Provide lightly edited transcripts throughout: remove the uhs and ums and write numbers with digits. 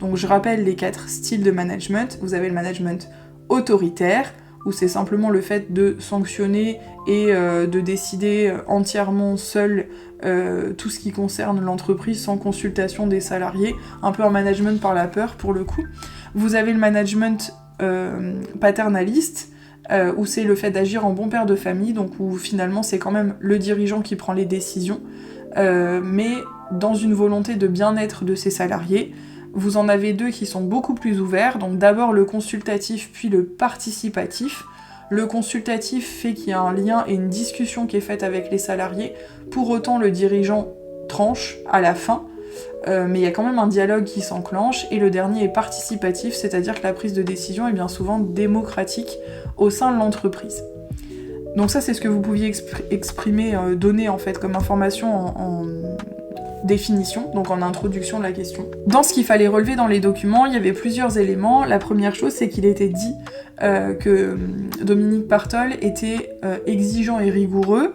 Donc je rappelle les 4 styles de management. Vous avez le management autoritaire, où c'est simplement le fait de sanctionner et de décider entièrement seul tout ce qui concerne l'entreprise sans consultation des salariés, un peu un management par la peur pour le coup. Vous avez le management paternaliste, où c'est le fait d'agir en bon père de famille, donc où finalement c'est quand même le dirigeant qui prend les décisions, mais dans une volonté de bien-être de ses salariés. Vous en avez 2 qui sont beaucoup plus ouverts, donc d'abord le consultatif puis le participatif. Le consultatif fait qu'il y a un lien et une discussion qui est faite avec les salariés, pour autant le dirigeant tranche à la fin, mais il y a quand même un dialogue qui s'enclenche, et le dernier est participatif, c'est-à-dire que la prise de décision est bien souvent démocratique au sein de l'entreprise. Donc ça c'est ce que vous pouviez exprimer, donner en fait comme information en définition, donc en introduction de la question. Dans ce qu'il fallait relever dans les documents, il y avait plusieurs éléments. La première chose, c'est qu'il était dit que Dominique Bartol était exigeant et rigoureux.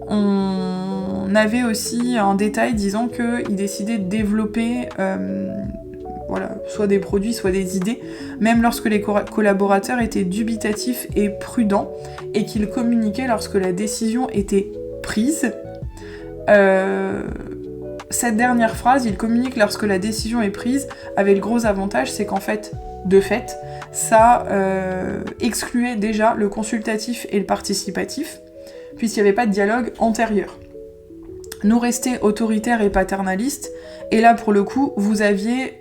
On avait aussi un détail disant qu'il décidait de développer soit des produits, soit des idées, même lorsque les collaborateurs étaient dubitatifs et prudents, et qu'il communiquait lorsque la décision était prise. Cette dernière phrase, il communique lorsque la décision est prise, avait le gros avantage, c'est qu'en fait, de fait, ça excluait déjà le consultatif et le participatif, puisqu'il n'y avait pas de dialogue antérieur. Nous restait autoritaire et paternaliste, et là pour le coup, vous aviez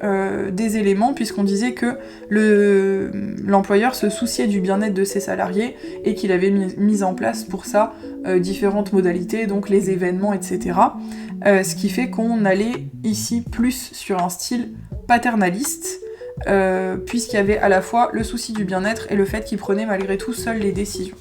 des éléments, puisqu'on disait que l'employeur se souciait du bien-être de ses salariés, et qu'il avait mis en place pour ça différentes modalités, donc les événements, etc. Ce qui fait qu'on allait ici plus sur un style paternaliste, puisqu'il y avait à la fois le souci du bien-être et le fait qu'il prenait malgré tout seul les décisions.